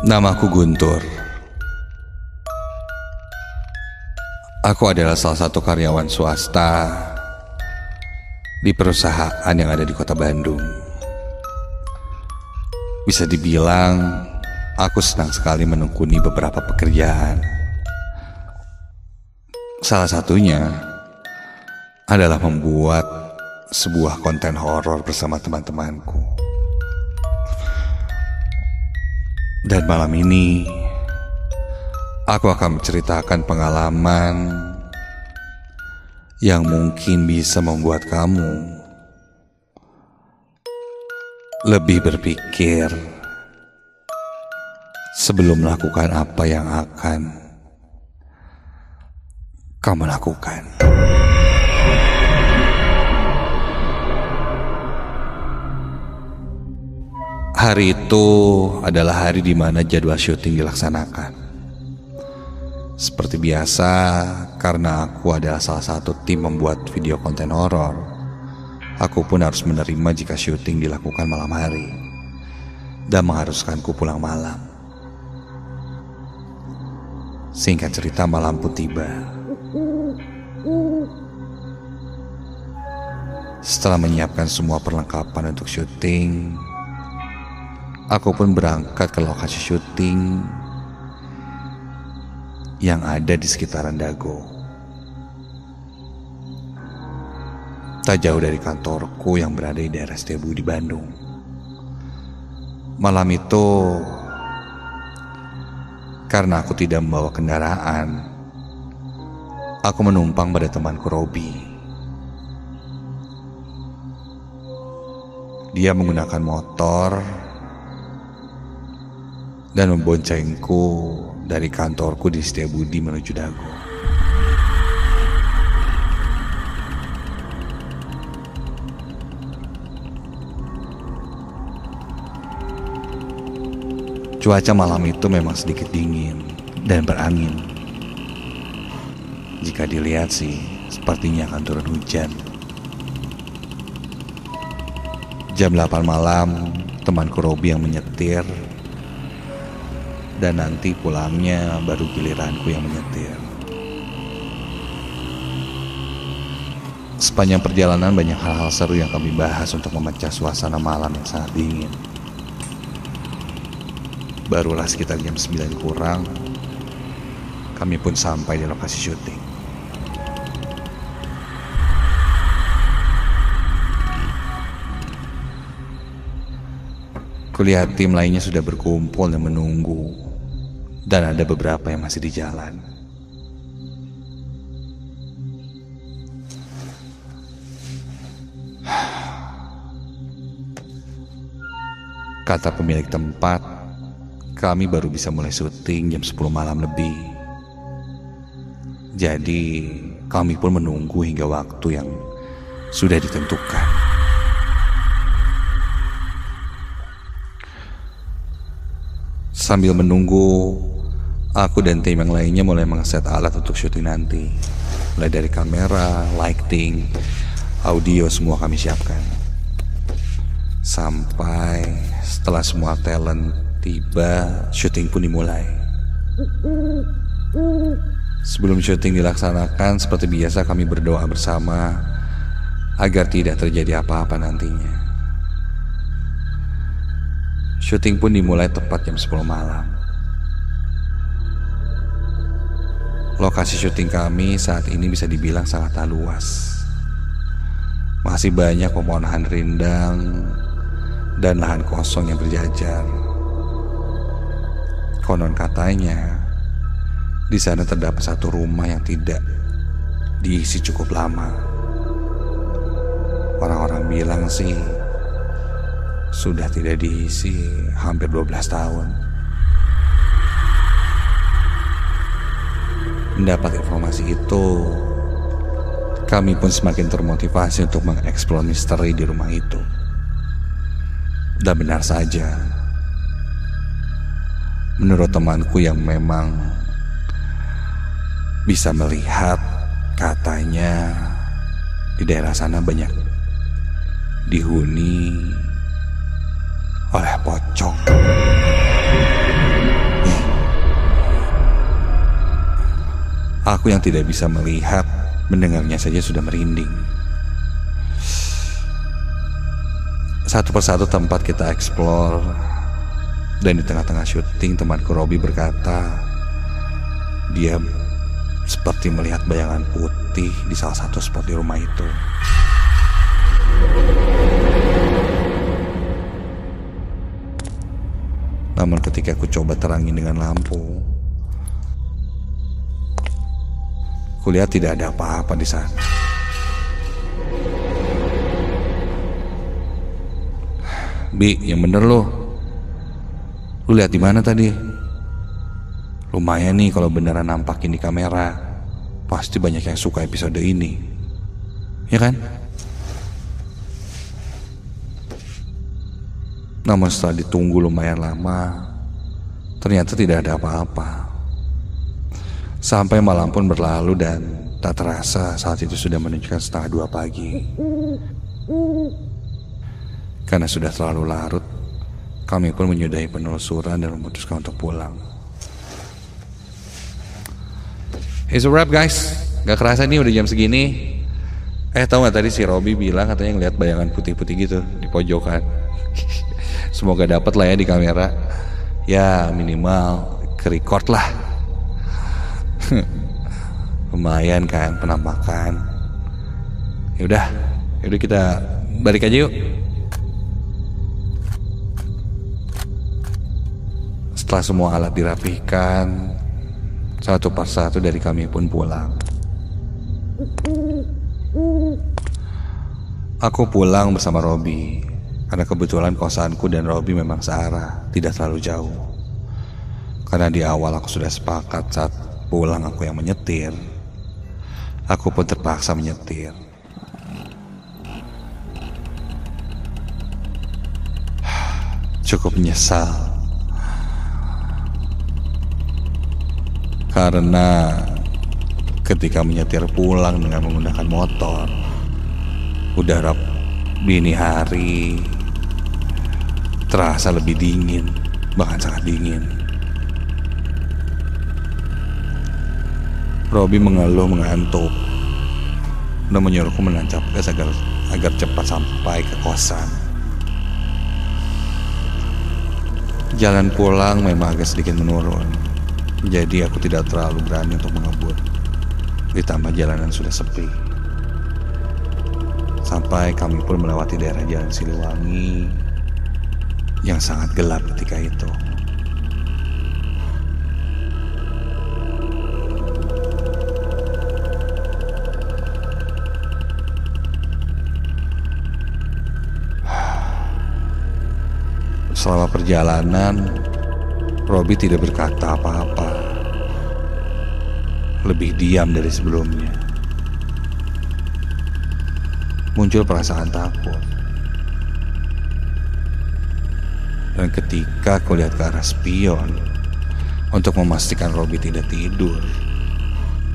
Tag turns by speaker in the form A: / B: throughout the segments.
A: Namaku Guntur. Aku adalah salah satu karyawan swasta di perusahaan yang ada di kota Bandung. Bisa dibilang aku senang sekali menekuni beberapa pekerjaan. Salah satunya adalah membuat sebuah konten horor bersama teman-temanku. Dan malam ini aku akan menceritakan pengalaman yang mungkin bisa membuat kamu lebih berpikir sebelum melakukan apa yang akan kamu lakukan. Hari itu adalah hari di mana jadwal syuting dilaksanakan. Seperti biasa, karena aku adalah salah satu tim membuat video konten horor, aku pun harus menerima jika syuting dilakukan malam hari dan mengharuskanku pulang malam. Singkat cerita, malam pun tiba. Setelah menyiapkan semua perlengkapan untuk syuting, aku pun berangkat ke lokasi syuting yang ada di sekitaran Dago. Tak jauh dari kantorku yang berada di daerah Setiabudi, Bandung. Malam itu, karena aku tidak membawa kendaraan, aku menumpang pada temanku Robi. Dia menggunakan motor dan memboncengku dari kantorku di Setiabudi menuju Dago. Cuaca malam itu memang sedikit dingin dan berangin. Jika dilihat sih, sepertinya akan turun hujan. Jam 8 malam, temanku Robi yang menyetir, dan nanti pulangnya baru giliranku yang menyetir. Sepanjang perjalanan banyak hal-hal seru yang kami bahas untuk memecah suasana malam yang sangat dingin. Barulah sekitar jam 9 kurang, kami pun sampai di lokasi syuting. Kulihat tim lainnya sudah berkumpul dan menunggu, dan ada beberapa yang masih di jalan. Kata pemilik tempat, kami baru bisa mulai syuting jam 10 malam lebih. Jadi kami pun menunggu hingga waktu yang sudah ditentukan. Sambil menunggu, aku dan tim yang lainnya mulai mengeset alat untuk syuting nanti. Mulai dari kamera, lighting, audio, semua kami siapkan. Sampai setelah semua talent tiba, syuting pun dimulai. Sebelum syuting dilaksanakan, seperti biasa kami berdoa bersama agar tidak terjadi apa-apa nantinya. Syuting pun dimulai tepat jam 10 malam. Lokasi syuting kami saat ini bisa dibilang sangatlah luas. Masih banyak pepohonan rindang dan lahan kosong yang berjajar. Konon katanya, di sana terdapat satu rumah yang tidak diisi cukup lama. Orang-orang bilang sih sudah tidak diisi hampir 12 tahun. Mendapat informasi itu, kami pun semakin termotivasi untuk mengeksplor misteri di rumah itu. Dan benar saja, menurut temanku yang memang bisa melihat, katanya di daerah sana banyak dihuni oleh pocong. Aku yang tidak bisa melihat, mendengarnya saja sudah merinding. Satu persatu tempat kita explore, dan di tengah-tengah syuting temanku Robi berkata, dia seperti melihat bayangan putih di salah satu spot di rumah itu. Namun ketika aku coba terangin dengan lampu, kulihat tidak ada apa-apa di sana. Bi, yang bener lo. Lu lihat di mana tadi? Lumayan nih kalau beneran nampakin di kamera. Pasti banyak yang suka episode ini, ya kan? Namun setelah ditunggu lumayan lama, ternyata tidak ada apa-apa. Sampai malam pun berlalu dan tak terasa saat itu sudah menunjukkan 1:30 pagi. Karena sudah terlalu larut, kami pun menyudahi penelusuran dan memutuskan untuk pulang. It's a wrap guys. Gak kerasa nih udah jam segini. Tahu gak tadi si Robi bilang katanya ngeliat bayangan putih-putih gitu di pojokan. Semoga dapat lah ya di kamera. Ya minimal ke-record lah. Lumayan kan penampakan. Yaudah kita balik aja yuk. Setelah semua alat dirapihkan, satu persatu dari kami pun pulang. Aku pulang bersama Robi, karena kebetulan kosanku dan Robi memang searah, tidak terlalu jauh. Karena di awal aku sudah sepakat saat pulang aku yang menyetir, aku pun terpaksa menyetir. Cukup menyesal. Karena ketika menyetir pulang dengan menggunakan motor, udara dini hari terasa lebih dingin, bahkan sangat dingin. Robi mengeluh mengantuk dan menyuruhku menancap gas agar cepat sampai ke kosan. Jalan pulang memang agak sedikit menurun, jadi aku tidak terlalu berani untuk mengebut. Ditambah jalanan sudah sepi. Sampai kami pun melewati daerah Jalan Siliwangi yang sangat gelap ketika itu. Selama perjalanan, Robi tidak berkata apa-apa. Lebih diam dari sebelumnya. Muncul perasaan takut. Dan ketika aku lihat ke arah spion untuk memastikan Robi tidak tidur,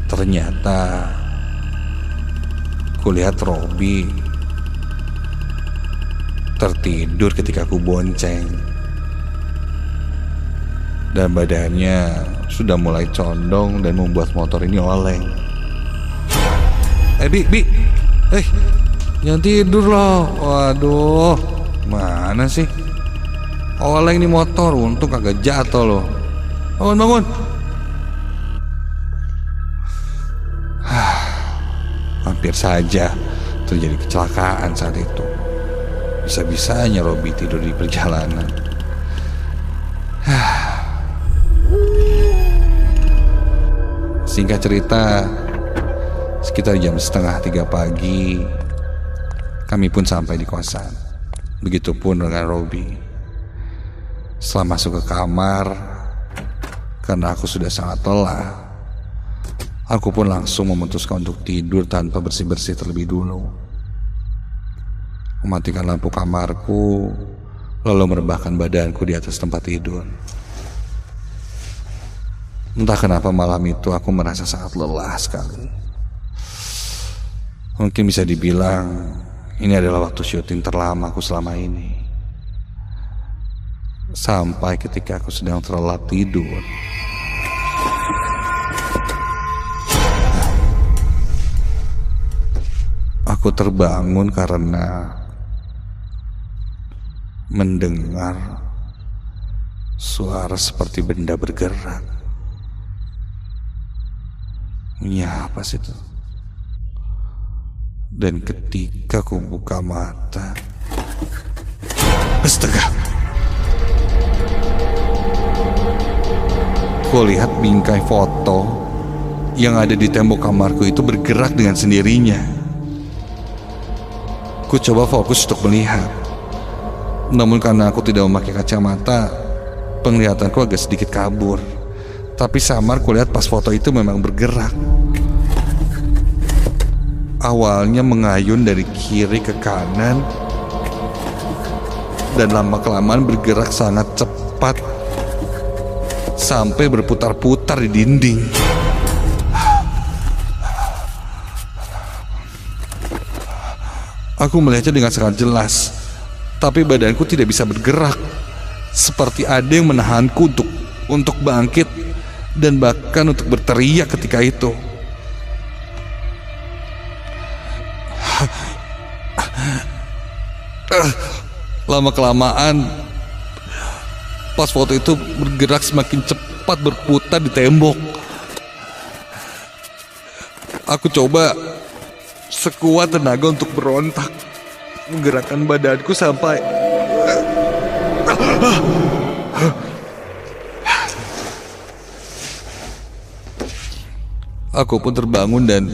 A: ternyata kulihat Robi tertidur ketika aku bonceng. Dan badannya sudah mulai condong dan membuat motor ini oleng. Bi, jangan tidur loh. Waduh, mana sih? Oleng nih motor, untung kagak jatuh loh. Bangun. Hampir saja terjadi kecelakaan saat itu. Bisa-bisanya Robi tidur di perjalanan. Singkat cerita, sekitar jam 2:30 pagi, kami pun sampai di kosan. Begitupun dengan Robi. Setelah masuk ke kamar, karena aku sudah sangat lelah, aku pun langsung memutuskan untuk tidur tanpa bersih-bersih terlebih dulu. Mematikan lampu kamarku, lalu merebahkan badanku di atas tempat tidur. Entah kenapa malam itu aku merasa sangat lelah sekali. Mungkin bisa dibilang ini adalah waktu syuting terlama aku selama ini. Sampai ketika aku sedang terlelap tidur, Aku terbangun karena mendengar suara seperti benda bergerak. Ya, apa sih itu? Dan ketika aku buka mata, astaga, aku lihat bingkai foto yang ada di tembok kamarku itu bergerak dengan sendirinya. Aku coba fokus untuk melihat, namun karena aku tidak memakai kacamata, penglihatanku agak sedikit kabur. Tapi samar ku lihat pas foto itu memang bergerak. Awalnya mengayun dari kiri ke kanan, dan lama-kelamaan bergerak sangat cepat sampai berputar-putar di dinding. Aku melihatnya dengan sangat jelas, tapi badanku tidak bisa bergerak, seperti ada yang menahanku untuk bangkit dan bahkan untuk berteriak ketika itu. Lama-kelamaan pas foto itu bergerak semakin cepat berputar di tembok. Aku coba sekuat tenaga untuk berontak, menggerakkan badanku sampai aku pun terbangun, dan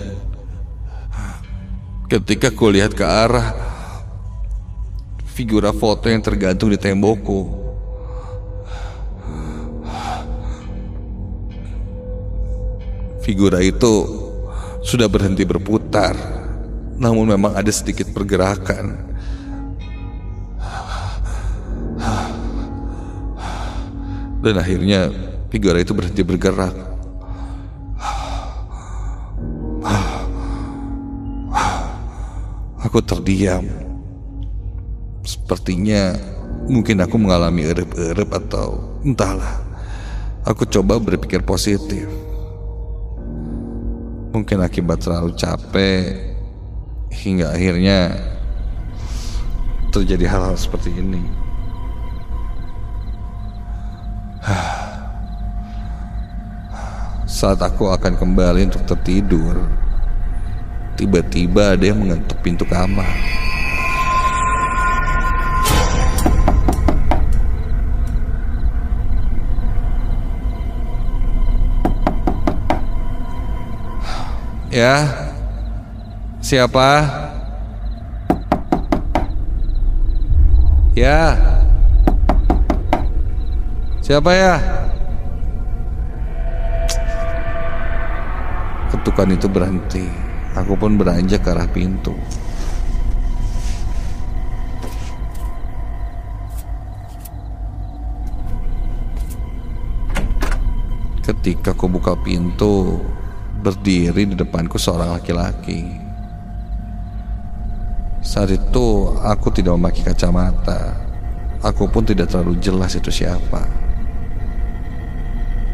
A: ketika ku lihat ke arah figura foto yang tergantung di tembokku, figura itu sudah berhenti berputar, namun memang ada sedikit pergerakan. Dan akhirnya figura itu berhenti bergerak. Aku terdiam. Sepertinya mungkin aku mengalami erep-erep atau entahlah. Aku coba berpikir positif. Mungkin akibat terlalu capek hingga akhirnya terjadi hal-hal seperti ini. Saat aku akan kembali untuk tertidur, tiba-tiba ada yang mengetuk pintu kamar. Ya, siapa? Ya, siapa ya? Ketukan itu berhenti. Aku pun beranjak ke arah pintu. Ketika aku buka pintu, berdiri di depanku seorang laki-laki. Saat itu aku tidak memakai kacamata. Aku pun tidak terlalu jelas itu siapa.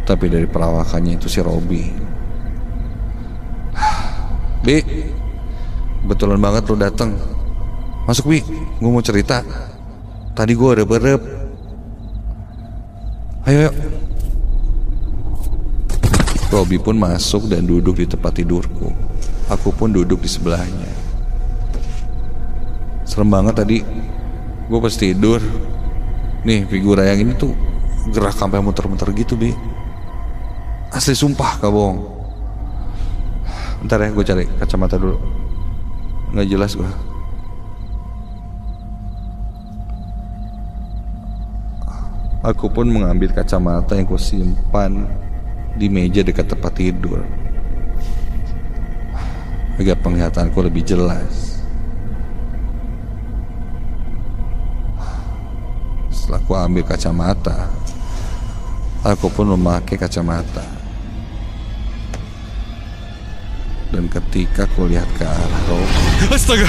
A: Tapi dari perawakannya itu si Robi. Bi, betulan banget lo dateng. Masuk Bi, gue mau cerita. Tadi gue ada berep. Ayo yuk. Robi pun masuk dan duduk di tempat tidurku. Aku pun duduk di sebelahnya. Serem banget tadi. Gue pas tidur, nih figura yang ini tuh gerak sampai muter-muter gitu Bi. Asli sumpah gak bohong. Bentar ya, gue cari kacamata dulu. Nggak jelas gue. Aku pun mengambil kacamata yang ku simpan di meja dekat tempat tidur, agar penglihatanku lebih jelas. Setelah ku ambil kacamata, aku pun memakai kacamata. Dan ketika ku lihat ke arah Robi, astaga,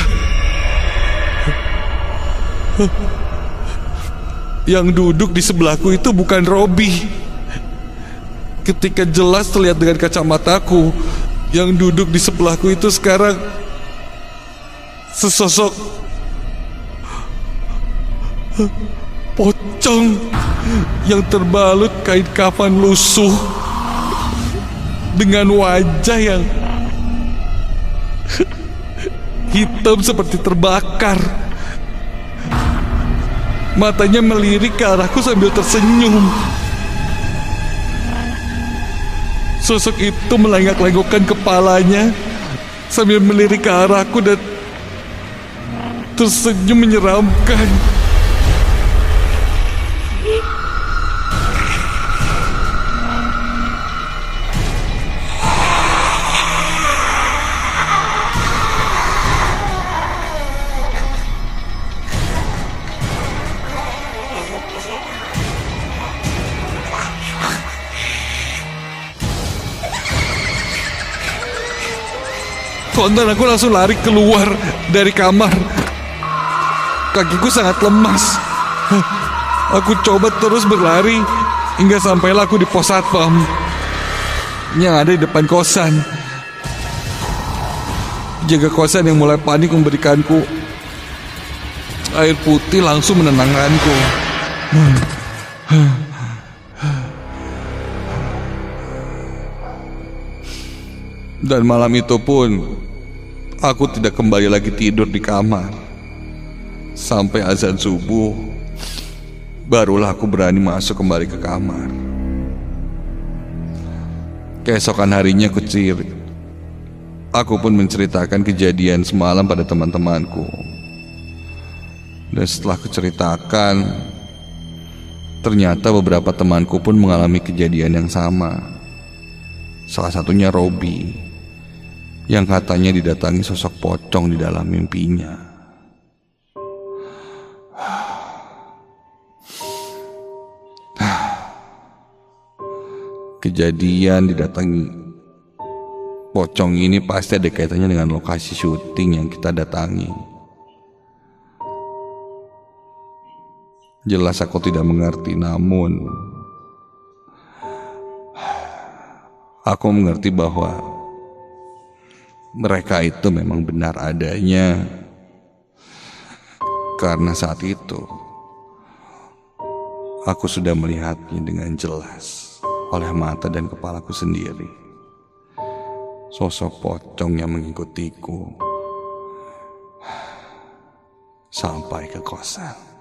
A: yang duduk di sebelahku itu bukan Robi. Ketika jelas terlihat dengan kacamataku, yang duduk di sebelahku itu sekarang sesosok pocong yang terbalut kain kafan lusuh dengan wajah yang hitam seperti terbakar. Matanya melirik ke arahku sambil tersenyum. Sosok itu melengak-lenggokkan kepalanya sambil melirik ke arahku dan tersenyum menyeramkan. Spontan aku langsung lari keluar dari kamar. Kakiku sangat lemas. Aku coba terus berlari hingga sampailah aku di pos satpam yang ada di depan kosan. Penjaga kosan yang mulai panik memberikanku air putih langsung menenangkanku. Dan malam itu pun aku tidak kembali lagi tidur di kamar. Sampai azan subuh barulah aku berani masuk kembali ke kamar. Keesokan harinya aku pun menceritakan kejadian semalam pada teman-temanku. Dan setelah kuceritakan, ternyata beberapa temanku pun mengalami kejadian yang sama. Salah satunya Robi, yang katanya didatangi sosok pocong di dalam mimpinya. Kejadian didatangi pocong ini pasti ada kaitannya dengan lokasi syuting yang kita datangi. Jelas aku tidak mengerti, namun aku mengerti bahwa mereka itu memang benar adanya. Karena saat itu aku sudah melihatnya dengan jelas oleh mata dan kepalaku sendiri. Sosok pocong yang mengikutiku sampai ke kosan.